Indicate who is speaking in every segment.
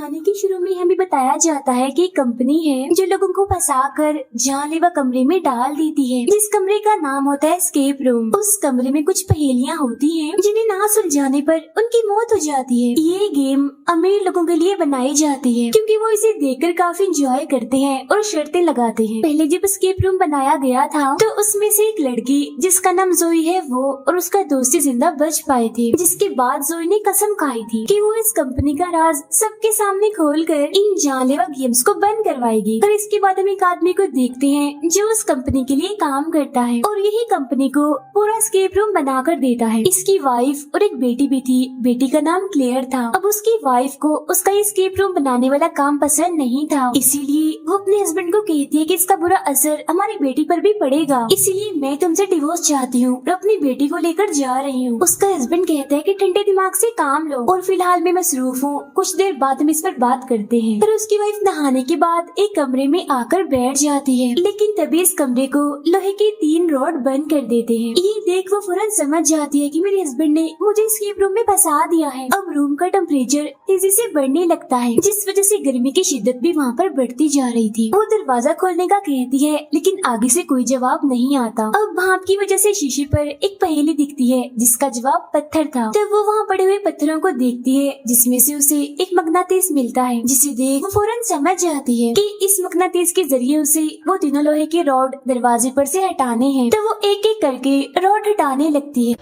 Speaker 1: कहानी के शुरू में हमें बताया जाता है कि एक कंपनी है जो लोगों को फंसाकर जानलेवा कमरे में डाल देती है, जिस कमरे का नाम होता है एस्केप रूम। उस कमरे में कुछ पहेलियां होती हैं जिन्हें ना सुलझाने पर उनकी मौत हो जाती है। ये गेम अमीर लोगों के लिए बनाई जाती है क्योंकि वो इसे देखकर काफी इंजॉय करते हैं और शर्तें लगाते हैं। पहले जब एस्केप रूम बनाया गया था तो उसमें से एक लड़की जिसका नाम जोई है वो और उसका दोस्त जिंदा बच पाए थे, जिसके बाद जोई ने कसम खाई थी कि वो इस कंपनी का राज सबके सामने खोलकर इन जानलेवा गेम्स को बंद करवाएगी। और इसके बाद हम एक आदमी को देखते हैं जो उस कंपनी के लिए काम करता है और यही कंपनी को पूरा एस्केप रूम बनाकर देता है। इसकी वाइफ और एक बेटी भी थी, बेटी का नाम क्लेयर था। अब उसकी वाइफ को उसका एस्केप रूम बनाने वाला काम पसंद नहीं था, इसीलिए वो अपने हस्बैंड को कहती है कि इसका बुरा असर हमारी बेटी पर भी पड़ेगा, इसीलिए मैं तुमसे डिवोर्स चाहती हूँ और अपनी बेटी को लेकर जा रही हूँ। उसका हस्बैंड कहता है कि ठंडे दिमाग से काम लो और फिलहाल मैं मसरूफ हूँ, कुछ देर बाद हम इस पर बात करते हैं। फिर उसकी वाइफ नहाने के बाद एक कमरे में आकर बैठ जाती है, लेकिन तभी इस कमरे को लोहे के 3 रॉड बंद कर देते हैं। ये देख वो फौरन समझ जाती है कि मेरे हस्बैंड ने मुझे एस्केप रूम में फंसा दिया है। अब रूम का टेम्परेचर तेजी से बढ़ने लगता है, जिस वजह से गर्मी की शिद्दत भी वहाँ पर बढ़ती जा रही थी। वो दरवाजा खोलने का कहती है लेकिन आगे से कोई जवाब नहीं आता। अब भाप की वजह से शीशे पर एक पहेली दिखती है जिसका जवाब पत्थर था। तब वो वहाँ पड़े हुए पत्थरों को देखती है जिसमें से उसे एक मगनातीस मिलता है, जिसे देख वो फौरन समझ जाती है कि इस मगनातीस के जरिए उसे वो तीनों लोहे के रॉड दरवाजे पर से हटाने हैं। तो वो एक एक करके रॉड हटाने लगती है,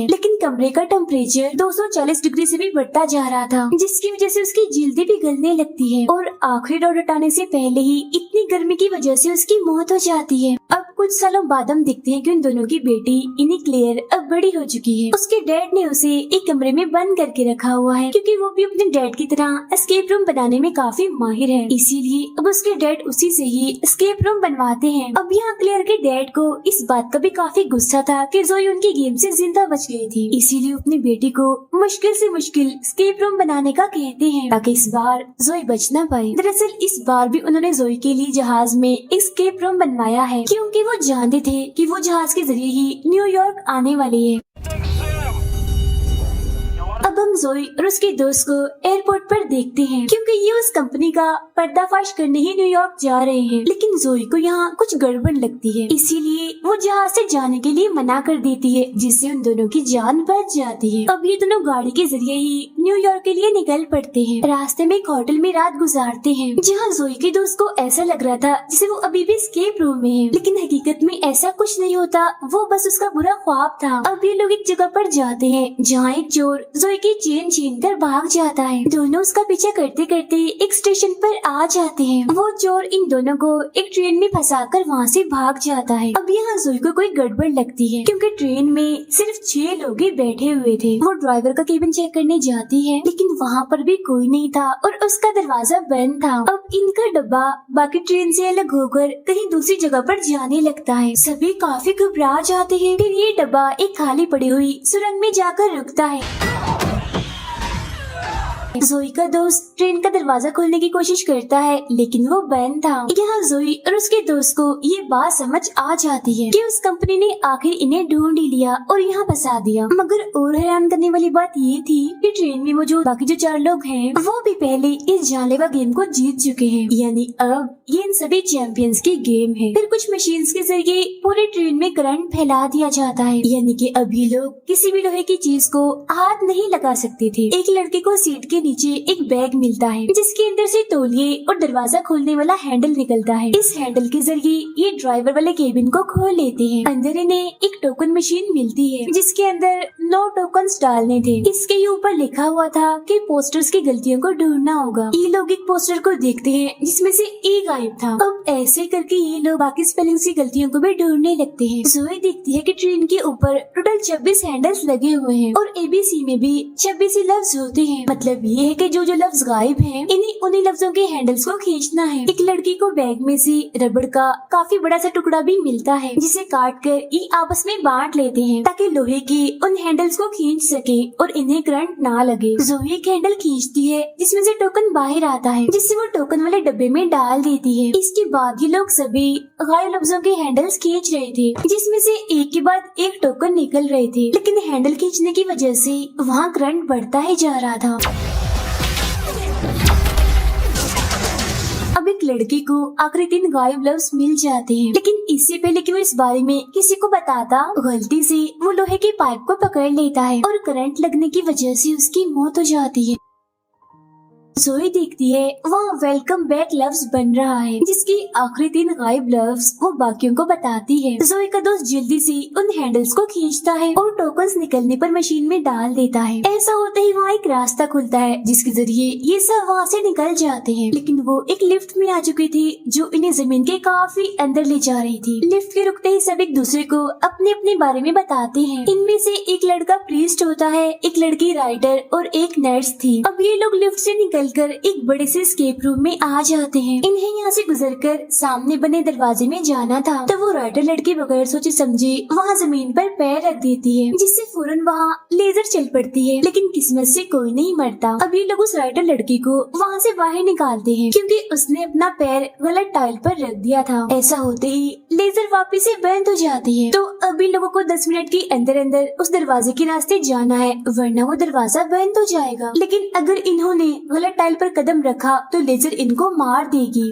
Speaker 1: लेकिन कमरे का टेम्परेचर 240 डिग्री से भी बढ़ता जा रहा था, जिसकी वजह से उसकी जल्दी पिघलने लगती है और आखिरी रॉड हटाने से पहले ही इतनी गर्मी की वजह से उसकी मौत हो जाती है। अब कुछ सालों बाद हम देखते हैं कि उन दोनों की बेटी इनी क्लेयर अब बड़ी हो चुकी है। उसके डैड ने उसे एक कमरे में बंद करके रखा हुआ है क्योंकि वो भी अपने डैड की तरह एस्केप रूम बनाने में काफी माहिर है, इसीलिए अब उसके डैड उसी से ही एस्केप रूम बनवाते हैं। अब यहाँ क्लेयर के डैड को इस बात का भी काफी गुस्सा था कि जोई उनकी गेम से जिंदा बच गई थी, इसीलिए अपनी बेटी को मुश्किल से मुश्किल एस्केप रूम बनाने का कहते हैं ताकि इस बार जोई बच न पाए। दरअसल इस बार भी उन्होंने जोई के लिए जहाज में एस्केप रूम बनवाया है क्योंकि वो जानते थे कि वो जहाज के जरिए ही न्यूयॉर्क आने वाली है। अब हम जोई और उसके दोस्त को एयरपोर्ट पर देखते हैं क्योंकि ये उस कंपनी का पर्दाफाश करने ही न्यूयॉर्क जा रहे हैं, लेकिन जोई को यहाँ कुछ गड़बड़ लगती है, इसीलिए वो जहाज से जाने के लिए मना कर देती है, जिससे उन दोनों की जान बच जाती है। अब ये दोनों गाड़ी के जरिए ही न्यूयॉर्क के लिए निकल पड़ते हैं। रास्ते में एक होटल में रात गुजारते हैं जहाँ जोई के दोस्त को ऐसा लग रहा था जैसे वो अभी भी एस्केप रूम में है, लेकिन हकीकत में ऐसा कुछ नहीं होता, वो बस उसका बुरा ख्वाब था। अब ये लोग एक जगह पर जाते हैं जहाँ एक चोर जोई की चेन छीनकर भाग जाता है। दोनों उसका पीछा करते करते एक स्टेशन पर आ जाते हैं। वो चोर इन दोनों को एक ट्रेन में फंसाकर वहाँ से भाग जाता है। अब यहाँ जोई को कोई गड़बड़ लगती है क्योंकि ट्रेन में सिर्फ 6 लोग ही बैठे हुए थे। वो ड्राइवर का केबिन चेक करने जाती है लेकिन वहाँ पर भी कोई नहीं था और उसका दरवाजा बंद था। अब इनका डब्बा बाकी ट्रेन से अलग होकर कहीं दूसरी जगह पर जाने लगता है। सभी काफी घबरा जाते हैं। फिर ये डब्बा एक खाली पड़ी हुई सुरंग में जाकर रुकता है। जोई का दोस्त ट्रेन का दरवाजा खोलने की कोशिश करता है लेकिन वो बंद था। यहाँ जोई और उसके दोस्त को ये बात समझ आ जाती है कि उस कंपनी ने आखिर इन्हें ढूंढ ही लिया और यहाँ फंसा दिया। मगर और हैरान करने वाली बात ये थी कि ट्रेन में मौजूद बाकी जो 4 लोग हैं वो भी पहले इस जानलेवा गेम को जीत चुके हैं, यानी अब ये इन सभी चैंपियंस की गेम है। फिर कुछ मशीन के जरिए पूरी ट्रेन में करंट फैला दिया जाता है, यानी कि अभी लोग किसी भी लोहे की चीज को हाथ नहीं लगा सकते थे। एक लड़के को सीट के नीचे एक बैग मिलता है जिसके अंदर से तौलिए और दरवाजा खोलने वाला हैंडल निकलता है। इस हैंडल के जरिए ये ड्राइवर वाले केबिन को खोल लेते हैं। अंदर इन्हें एक टोकन मशीन मिलती है जिसके अंदर 9 टोकन्स डालने थे। इसके ऊपर लिखा हुआ था कि पोस्टर्स की गलतियों को ढूंढना होगा। ये लोग एक पोस्टर को देखते हैं जिसमें से ए गायब था। अब ऐसे करके ये लोग बाकी स्पेलिंग की गलतियों को भी ढूंढने लगते हैं। जोई देखती है कि ट्रेन के ऊपर टोटल 26 हैंडल्स लगे हुए हैं और ABC में भी 26 लफ्ज होते हैं। मतलब ये है कि जो लफ्ज गायब हैं, इन्हीं उन्हीं लफ्जों के हैंडल्स को खींचना है। एक लड़की को बैग में से रबड़ का काफी बड़ा सा टुकड़ा भी मिलता है जिसे काट कर ये आपस में बांट लेते हैं ताकि लोहे के उन हैंडल्स को खींच सके और इन्हें करंट ना लगे। जोई एक हैंडल खींचती है जिसमें से टोकन बाहर आता है, जिससे वो टोकन वाले डब्बे में डाल देती है। इसके बाद ये लोग सभी गायब लफ्जों के हैंडल्स खींच रहे थे जिसमें से एक के बाद एक टोकन निकल रहे थे, लेकिन हैंडल खींचने की वजह से वहाँ करंट बढ़ता ही जा रहा था। एक लड़के को आखिरी दिन गायब लफ्ज मिल जाते हैं, लेकिन इससे पहले कि वो इस बारे में किसी को बताता, गलती से वो लोहे के पाइप को पकड़ लेता है और करंट लगने की वजह से उसकी मौत हो जाती है। जोई देखती है वहाँ वेलकम बैक लफ्ज बन रहा है, जिसकी आखिरी दिन गायब लफ्ज वो बाकियों को बताती है। जोई का दोस्त जल्दी से उन हैंडल्स को खींचता है और टोकन्स निकलने पर मशीन में डाल देता है। ऐसा होते ही वहाँ एक रास्ता खुलता है जिसके जरिए ये सब वहाँ से निकल जाते हैं, लेकिन वो एक लिफ्ट में आ चुकी थी जो इन्हें जमीन के काफी अंदर ले जा रही थी। लिफ्ट के रुकते ही सब एक दूसरे को अपने अपने बारे में बताते हैं। इनमें से एक लड़का प्रीस्ट होता है, एक लड़की राइटर और एक नर्स थी। अब ये लोग लिफ्ट से निकल कर एक बड़े से एस्केप रूम में आ जाते हैं। इन्हें यहाँ से गुजरकर सामने बने दरवाजे में जाना था, तो वो राइटर लड़की बगैर सोचे समझे वहाँ जमीन पर पैर रख देती है, जिससे फौरन वहाँ लेजर चल पड़ती है, लेकिन किस्मत से कोई नहीं मरता। अब ये लोग उस राइटर लड़की को वहाँ से बाहर निकालते हैं क्योंकि उसने अपना पैर गलत टाइल पर रख दिया था। ऐसा होते ही लेजर वापिस से बंद हो जाती है। तो अभी लोगों को 10 मिनट के अंदर अंदर उस दरवाजे के रास्ते जाना है, वरना वो दरवाजा बंद हो जाएगा। लेकिन अगर इन्होंने गलत टाइल पर कदम रखा तो लेजर इनको मार देगी।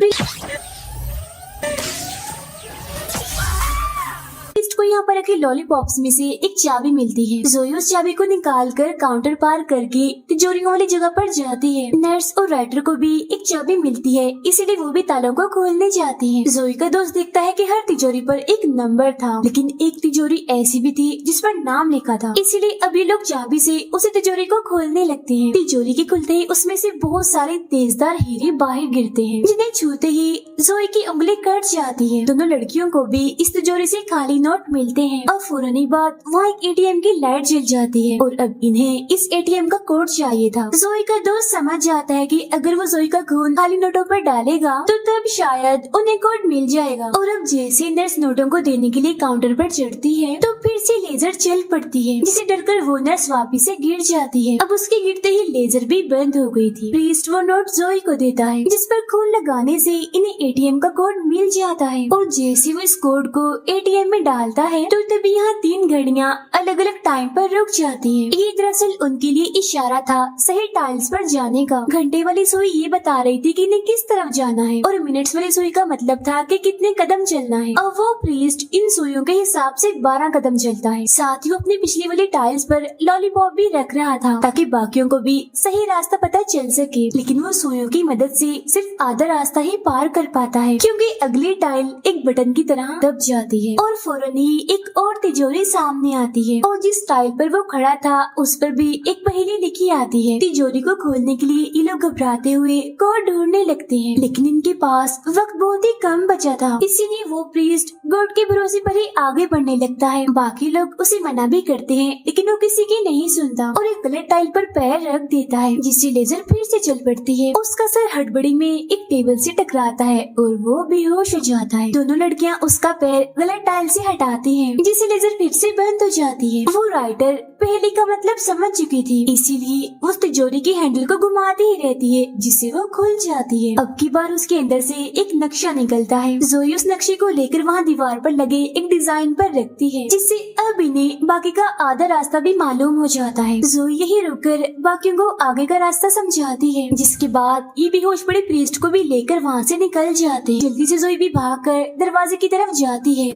Speaker 1: को यहाँ पर रखे लॉलीपॉप्स में से एक चाबी मिलती है। जोई उस चाबी को निकालकर काउंटर पार करके तिजोरियों वाली जगह पर जाती है। नर्स और राइटर को भी एक चाबी मिलती है, इसीलिए वो भी तालों को खोलने जाती है। जोई का दोस्त देखता है कि हर तिजोरी पर एक नंबर था, लेकिन एक तिजोरी ऐसी भी थी जिस पर नाम लिखा था, इसीलिए अभी लोग चाबी से उस तिजोरी को खोलने लगते हैं। तिजोरी के खुलते ही उसमें से बहुत सारे तेजदार हीरे बाहर गिरते हैं, जिन्हें छूते ही जोई की उंगली कट जाती है। दोनों लड़कियों को भी इस तिजोरी से खाली नोट मिलते हैं और फौरन ही बाद वहाँ एक एटीएम की लाइट जल जाती है और अब इन्हें इस एटीएम का कोड चाहिए था। जोई का दोस्त समझ जाता है कि अगर वो जोई का खून खाली नोटों पर डालेगा तो तब शायद उन्हें कोड मिल जाएगा। और अब जैसे नर्स नोटों को देने के लिए काउंटर पर चढ़ती है तो फिर से लेजर चल पड़ती है, जिसे डरकर वो नर्स वापिस से गिर जाती है। अब उसके गिरते ही लेजर भी बंद हो गई थी। प्रीस्ट वो नोट जोई को देता है जिस पर खून लगाने से इन्हें एटीएम का कोड मिल जाता है और जैसे वो इस कोड को एटीएम में डालता है तो तभी यहाँ 3 घड़ियाँ अलग अलग टाइम पर रुक जाती हैं। ये दरअसल उनके लिए इशारा था सही टाइल्स पर जाने का। घंटे वाली सुई ये बता रही थी कि इन्हें किस तरफ जाना है और मिनट्स वाली सुई का मतलब था कि कितने कदम चलना है। अब वो प्रीस्ट इन सुइयों के हिसाब से 12 कदम चलता है। साथ ही वो अपनी पिछली वाली टाइल्स पर लॉलीपॉप भी रख रहा था ताकि बाकियों को भी सही रास्ता पता चल सके, लेकिन वो सुइयों की मदद से सिर्फ आधा रास्ता ही पार कर पाता है क्योंकि अगली टाइल एक बटन की तरह दब जाती है और फौरन ही एक और तिजोरी सामने आती है और जिस टाइल पर वो खड़ा था उस पर भी एक पहेली लिखी आती है। तिजोरी को खोलने के लिए ये लोग घबराते हुए कोड ढूंढने लगते हैं, लेकिन इनके पास वक्त बहुत ही कम बचा था, इसीलिए वो प्रीस्ट गॉड के भरोसे पर ही आगे बढ़ने लगता है। बाकी लोग उसे मना भी करते हैं, लेकिन वो किसी की नहीं सुनता और एक गलत टाइल पर पैर रख देता है, जिससे लेजर फिर से चल पड़ती है। उसका सर हड़बड़ी में एक टेबल से टकराता है और वो बेहोश हो जाता है। दोनों लड़कियां उसका पैर गलत टाइल से हटाती हैं, जिससे लेजर फिर से बंद हो जाती है। वो राइटर पहले का मतलब समझ चुकी थी, इसीलिए उस तिजोरी की हैंडल को घुमाती ही रहती है जिससे वो खुल जाती है। अब की बार उसके अंदर से एक नक्शा निकलता है। जोई उस नक्शे को लेकर वहाँ दीवार पर लगे एक डिजाइन पर रखती है, जिससे अब इन्हें बाकी का आधा रास्ता भी मालूम हो जाता है। जोई यही रुककर बाकियों को आगे का रास्ता समझाती है, जिसके बाद ये बेहोश पड़े प्रीस्ट को भी लेकर वहाँ से निकल जाते हैं। जल्दी से जोई भी भागकर दरवाजे की तरफ जाती है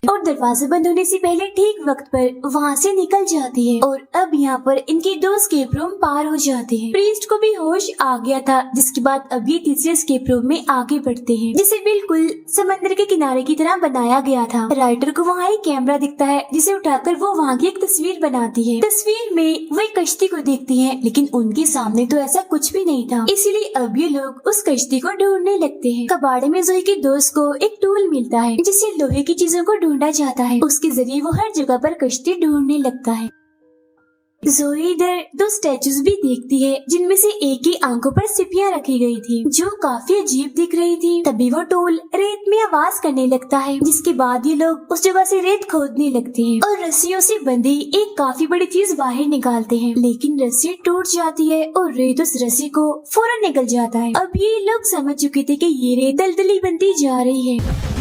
Speaker 1: और दरवाजा बंद होने से पहले ठीक वक्त पर वहाँ से निकल जाती है। और अब यहाँ पर इनके 2 एस्केप रूम पार हो जाते हैं। प्रीस्ट को भी होश आ गया था, जिसके बाद अब ये तीसरे एस्केप रूम में आगे बढ़ते हैं, जिसे बिल्कुल समंदर के किनारे की तरह बनाया गया था। राइटर को वहाँ एक कैमरा दिखता है, जिसे उठाकर वो वहाँ की एक तस्वीर बनाती है। तस्वीर में वो एक कश्ती को देखती है, लेकिन उनके सामने तो ऐसा कुछ भी नहीं था, इसीलिए अब ये लोग उस कश्ती को ढूंढने लगते हैं। कबाड़े में जोई के दोस्त को एक टूल मिलता है, जिससे लोहे की चीजों को ढूंढा जाता है। उसके जरिए वो हर जगह पर कश्ती ढूंढने लगता है। जोई इधर 2 स्टैचूज भी देखती है, जिनमें से एक की आंखों पर सिपियां रखी गई थी, जो काफी अजीब दिख रही थी। तभी वो टूल रेत में आवाज करने लगता है, जिसके बाद ये लोग उस जगह से रेत खोदने लगते हैं और रस्सियों से बंधी एक काफी बड़ी चीज बाहर निकालते हैं, लेकिन रस्सी टूट जाती है और रेत उस रस्सी को फौरन निकल जाता है। अब ये लोग समझ चुके थे कि ये रेत दलदली बनती जा रही है,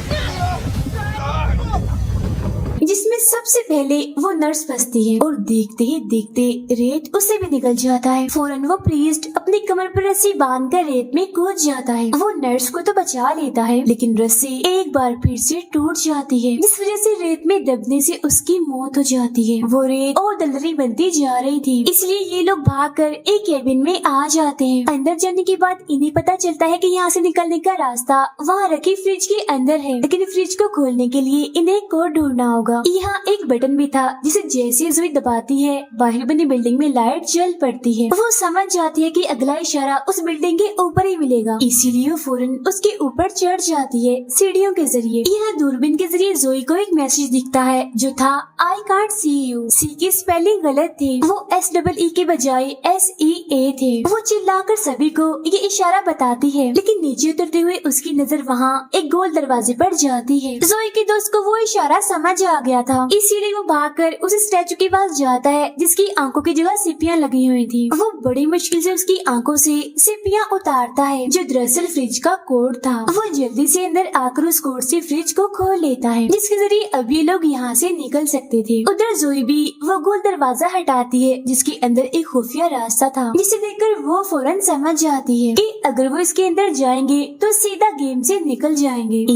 Speaker 1: जिसमें सबसे पहले वो नर्स फंसती है और देखते ही देखते रेत उससे भी निकल जाता है। फौरन वो प्रीस्ट अपनी कमर पर रस्सी बांधकर रेत में कूद जाता है। वो नर्स को तो बचा लेता है लेकिन रस्सी एक बार फिर से टूट जाती है, जिस वजह से रेत में दबने से उसकी मौत हो जाती है। वो रेत और दलदली बनती जा रही थी, इसलिए ये लोग भागकर एक केबिन में आ जाते हैं। अंदर जाने के बाद इन्हें पता चलता है कि यहाँ से निकलने का रास्ता वहाँ रखी फ्रिज के अंदर है, लेकिन फ्रिज को खोलने के लिए इन्हें कोड ढूंढना होगा। यहाँ एक बटन भी था जिसे जैसे जोई दबाती है बाहर बनी बिल्डिंग में लाइट जल पड़ती है। वो समझ जाती है कि अगला इशारा उस बिल्डिंग के ऊपर ही मिलेगा, इसीलिए वो फौरन उसके ऊपर चढ़ जाती है सीढ़ियों के जरिए। यहाँ दूरबीन के जरिए जोई को एक मैसेज दिखता है जो था आई कांट सी यू। सी की स्पेलिंग गलत थी, वो SEE के बजाय SEA थे। वो चिल्लाकर सभी को ये इशारा बताती है, लेकिन नीचे उतरते हुए उसकी नजर वहाँ एक गोल दरवाजे पर जाती है। जोई के दोस्त को वो इशारा समझ आ गया था, इसीलिए वो भागकर उस स्टैचू के पास जाता है जिसकी आंखों की जगह सिपियां लगी हुई थी। वो बड़ी मुश्किल से उसकी आंखों से सिपियां उतारता है जो दरअसल फ्रिज का कोड था। वो जल्दी से अंदर आकर उस कोड से फ्रिज को खोल लेता है, जिसके जरिए अब ये लोग यहाँ से निकल सकते थे। उधर जोई भी वो गोल दरवाजा हटाती है जिसके अंदर एक खुफिया रास्ता था, जिसे देखकर वो फौरन समझ जाती है कि अगर वो इसके अंदर जाएंगे तो सीधा गेम से निकल जाएंगे।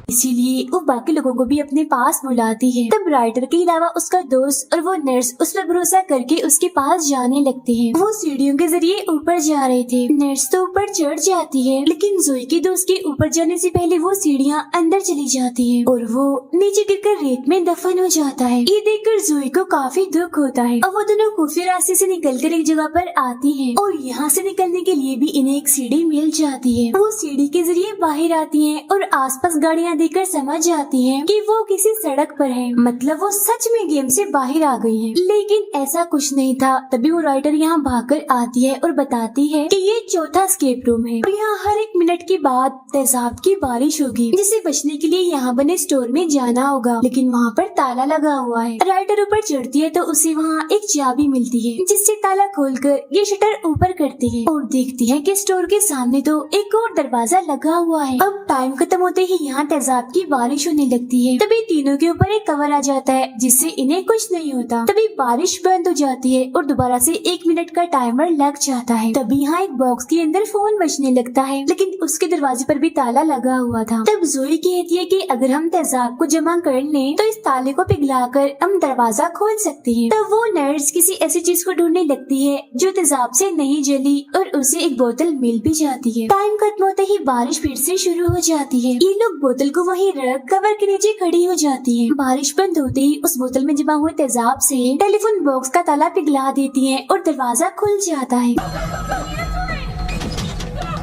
Speaker 1: इसीलिए वो बाकी लोगों को भी अपने पास बुलाती है। तब राइटर के अलावा उसका दोस्त और वो नर्स उस पर भरोसा करके उसके पास जाने लगते हैं। वो सीढ़ियों के जरिए ऊपर जा रहे थे। नर्स तो ऊपर चढ़ जाती है, लेकिन जोई के दोस्त के ऊपर जाने से पहले वो सीढ़ियाँ अंदर चली जाती है और वो नीचे गिरकर रेत में दफन हो जाता है। ये देखकर जोई को काफी दुख होता है और वो दोनों खुफिया रास्ते से निकलकर एक जगह पर आती है और यहाँ से निकलने के लिए भी इन्हें एक सीढ़ी मिल जाती है। वो सीढ़ी के जरिए बाहर आती है और आसपास गाड़ियाँ देखकर समझ जाती हैं कि वो किसी सड़क पर है, मतलब वो सच में गेम से बाहर आ गई हैं। लेकिन ऐसा कुछ नहीं था। तभी वो राइटर यहाँ भागकर आती है और बताती है कि ये चौथा स्केप रूम है और यहाँ हर एक मिनट के बाद तेजाब की बारिश होगी, जिसे बचने के लिए यहाँ बने स्टोर में जाना होगा, लेकिन वहाँ पर ताला लगा हुआ है। राइटर ऊपर चढ़ती है तो उसे वहाँ एक चाबी मिलती है जिससे ताला खोलकर ये शटर ऊपर करती है और देखती है कि स्टोर के सामने तो एक और दरवाजा लगा हुआ है। अब टाइम खत्म होते ही यहाँ तेजाब की बारिश होने लगती है। तभी तीनों के ऊपर एक कवर आ जाता है जिससे इन्हें कुछ नहीं होता। तभी बारिश बंद हो जाती है और दोबारा से 1 मिनट का टाइमर लग जाता है। तभी यहाँ एक बॉक्स के अंदर फोन बजने लगता है, लेकिन उसके दरवाजे पर भी ताला लगा हुआ था। तब जोई कहती है कि अगर हम तेजाब को जमा कर लें तो इस ताले को पिघलाकर हम दरवाजा खोल सकते हैं। तब वो नर्स किसी ऐसी चीज को ढूंढने लगती है जो तेजाब से नहीं जली और उसे एक बोतल मिल भी जाती है। टाइम खत्म होते ही बारिश फिर से शुरू हो जाती है। ये लोग बोतल को वहीं रख कवर के नीचे खड़ी हो जाती है। बारिश बंद होते ही उस बोतल में जमा हुए तेजाब से टेलीफोन बॉक्स का ताला पिघला देती है और दरवाजा खुल जाता है।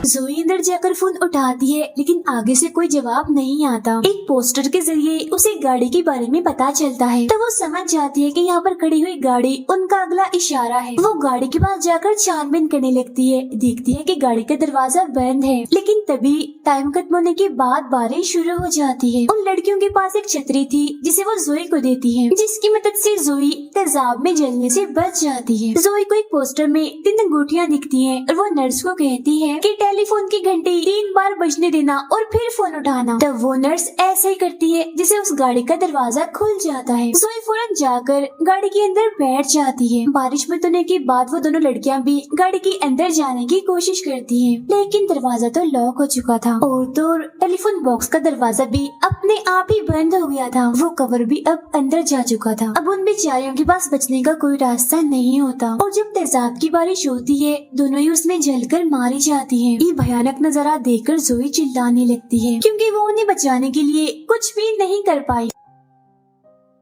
Speaker 1: जोई अंदर जाकर फोन उठाती है, लेकिन आगे से कोई जवाब नहीं आता। एक पोस्टर के जरिए उसे गाड़ी के बारे में पता चलता है, तो वो समझ जाती है कि यहाँ पर खड़ी हुई गाड़ी उनका अगला इशारा है। वो गाड़ी के पास जाकर छानबीन करने लगती है, देखती है कि गाड़ी का दरवाजा बंद है, लेकिन तभी टाइम खत्म होने के बाद बारिश शुरू हो जाती है। उन लड़कियों के पास एक छतरी थी जिसे वो जोई को देती है, जिसकी मदद से जोई तेजाब में जलने से बच जाती है। जोई को एक पोस्टर में 3 अंगूठियाँ दिखती है और वो नर्स को कहती है कि टेलीफोन की घंटी 3 बार बजने देना और फिर फोन उठाना। तब वो नर्स ऐसे ही करती है जिसे उस गाड़ी का दरवाजा खुल जाता है। जोई फौरन जाकर गाड़ी के अंदर बैठ जाती है। बारिश में धोने के बाद वो दोनों लड़कियां भी गाड़ी के अंदर जाने की कोशिश करती हैं, लेकिन दरवाजा तो लॉक हो चुका था और तो टेलीफोन बॉक्स का दरवाजा भी अपने आप ही बंद हो गया था। वो कवर भी अब अंदर जा चुका था। अब उन बेचारियों के पास बचने का कोई रास्ता नहीं होता और जब तेजाब की बारिश होती है दोनों ही उसमें जलकर मारी जाती हैं। ये भयानक नजारा देखकर जोई चिल्लाने लगती है क्योंकि वो उन्हें बचाने के लिए कुछ भी नहीं कर पाई।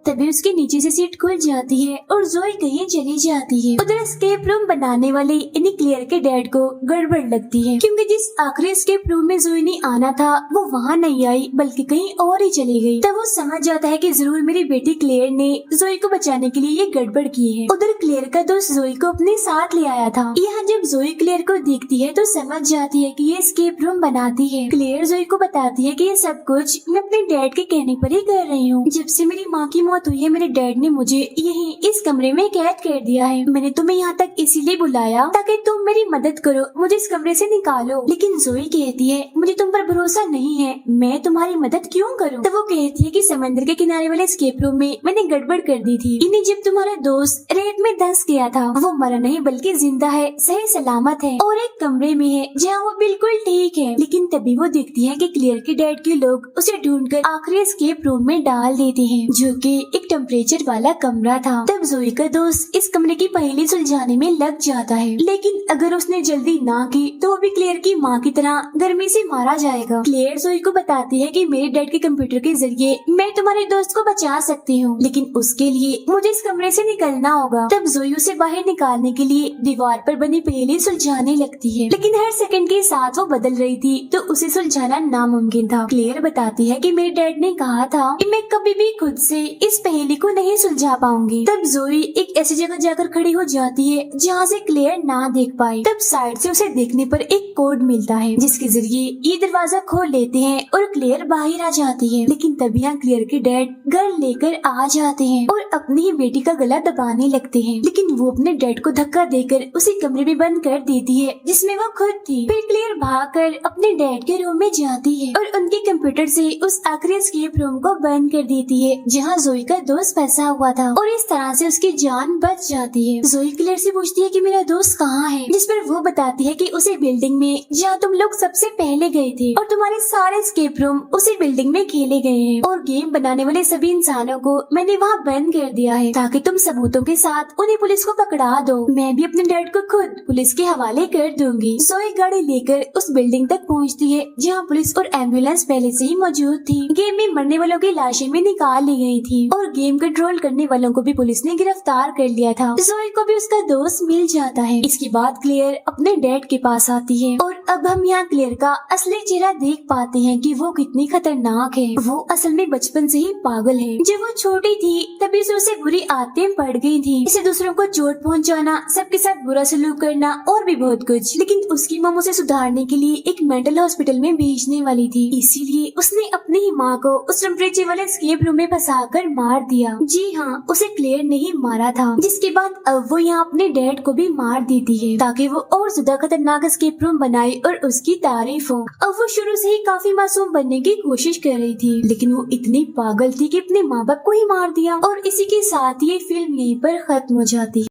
Speaker 1: तभी उसके नीचे से सीट खुल जाती है और जोई कहीं चली जाती है। उधर एस्केप रूम बनाने वाले यानी क्लेयर के डैड को गड़बड़ लगती है क्योंकि जिस आखिरी एस्केप रूम में जोई ने आना था वो वहाँ नहीं आई बल्कि कहीं और ही चली गई। तब वो समझ जाता है कि जरूर मेरी बेटी क्लेयर ने जोई को बचाने के लिए ये गड़बड़ की है। उधर क्लेयर का दोस्त जोई को अपने साथ ले आया था। यहाँ जब जोई क्लेयर को देखती है तो समझ जाती है कि ये एस्केप रूम बनाती है। क्लेयर जोई को बताती है कि ये सब कुछ मैं अपने डैड के कहने पर ही कर रही हूँ। जब से मेरी माँ की मौत मौत हुई है मेरे डैड ने मुझे यहीं इस कमरे में कैद कर दिया है। मैंने तुम्हें यहाँ तक इसीलिए बुलाया ताकि तुम मेरी मदद करो, मुझे इस कमरे से निकालो। लेकिन जोई कहती है मुझे तुम पर भरोसा नहीं है, मैं तुम्हारी मदद क्यों करूँ। तो वो कहती है कि समंदर के किनारे वाले एस्केप रूम में मैंने गड़बड़ कर दी थी। इन्हें जब तुम्हारा दोस्त रेत में धंस गया था, वो मरा नहीं बल्कि जिंदा है, सही सलामत है और एक कमरे में है जहाँ वो बिल्कुल ठीक है। लेकिन तभी वो देखती है कि क्लेयर के डैड के लोग उसे ढूंढकर आखिरी एस्केप रूम में डाल देते हैं, जो कि एक टेम्परेचर वाला कमरा था। तब जोई का दोस्त इस कमरे की पहेली सुलझाने में लग जाता है, लेकिन अगर उसने जल्दी ना की तो वो भी क्लेयर की माँ की तरह गर्मी से मारा जाएगा। क्लेयर जोई को बताती है कि मेरे डैड के कंप्यूटर के जरिए मैं तुम्हारे दोस्त को बचा सकती हूँ, लेकिन उसके लिए मुझे इस कमरे से निकलना होगा। तब जोई उसे बाहर निकालने के लिए दीवार पर बनी पहेली सुलझाने लगती है, लेकिन हर सेकंड के साथ वो बदल रही थी तो उसे सुलझाना नामुमकिन था। क्लेयर बताती है कि मेरे डैड ने कहा था कि मैं कभी भी खुद से इस पहेली को नहीं सुलझा पाऊंगी। तब जोई एक ऐसी जगह जाकर खड़ी हो जाती है जहाँ से क्लेयर ना देख पाए। तब साइड से उसे देखने पर एक कोड मिलता है जिसके जरिए ये दरवाजा खोल लेते हैं और क्लेयर बाहर आ जाती है। लेकिन तभी यहाँ क्लेयर के डैड घर लेकर आ जाते हैं और अपनी ही बेटी का गला दबाने लगते हैं, लेकिन वो अपने डैड को धक्का देकर उसे कमरे में बंद कर देती है जिसमें वो खुद थी। फिर क्लेयर भागकर अपने डैड के रूम में जाती है और उनके कंप्यूटर से उस आखिरी एस्केप रूम को बंद कर देती है जहाँ जोई का दोस्त फंसा हुआ था और इस तरह से उसकी जान बच जाती है। जोई क्लेयर से पूछती है कि मेरा दोस्त कहाँ है, जिस पर वो बताती है कि उसी बिल्डिंग में जहाँ तुम लोग सबसे पहले गए थे और तुम्हारे सारे एस्केप रूम उसी बिल्डिंग में खेले गए हैं और गेम बनाने वाले सभी इंसानों को मैंने वहाँ बंद कर दिया है ताकि तुम सबूतों के साथ उन्हें पुलिस को पकड़ा दो। मैं भी अपने डैड को खुद पुलिस के हवाले कर दूंगी। जोई गाड़ी लेकर उस बिल्डिंग तक पहुँचती है जहाँ पुलिस और एम्बुलेंस पहले से ही मौजूद थी। गेम में मरने वालों की लाशें भी निकाल ली गई थी और गेम कंट्रोल करने वालों को भी पुलिस ने गिरफ्तार कर लिया था। जोई को भी उसका दोस्त मिल जाता है। इसके बाद क्लेयर अपने डैड के पास आती है और अब हम यहाँ क्लेयर का असली चेहरा देख पाते हैं कि वो कितनी खतरनाक है। वो असल में बचपन से ही पागल है। जब वो छोटी थी तभी से उसे बुरी आदतें पड़ गई थी, इसे दूसरों को चोट पहुँचाना, सबके साथ बुरा सलूक करना और भी बहुत कुछ। लेकिन उसकी माँ उसे सुधारने के लिए एक मेंटल हॉस्पिटल में भेजने वाली थी, इसीलिए उसने अपनी ही माँ को उस टेम्परेचर वाले एस्केप रूम में फंसाकर मार दिया। जी हाँ, उसे क्लेयर ने ही मारा था। जिसके बाद अब वो यहाँ अपने डैड को भी मार देती है ताकि वो और ज्यादा खतरनाक एस्केप रूम बनाए और उसकी तारीफ हो। अब वो शुरू से ही काफी मासूम बनने की कोशिश कर रही थी, लेकिन वो इतनी पागल थी कि अपने माँ बाप को ही मार दिया। और इसी के साथ ये फिल्म यहीं पर खत्म हो जाती है।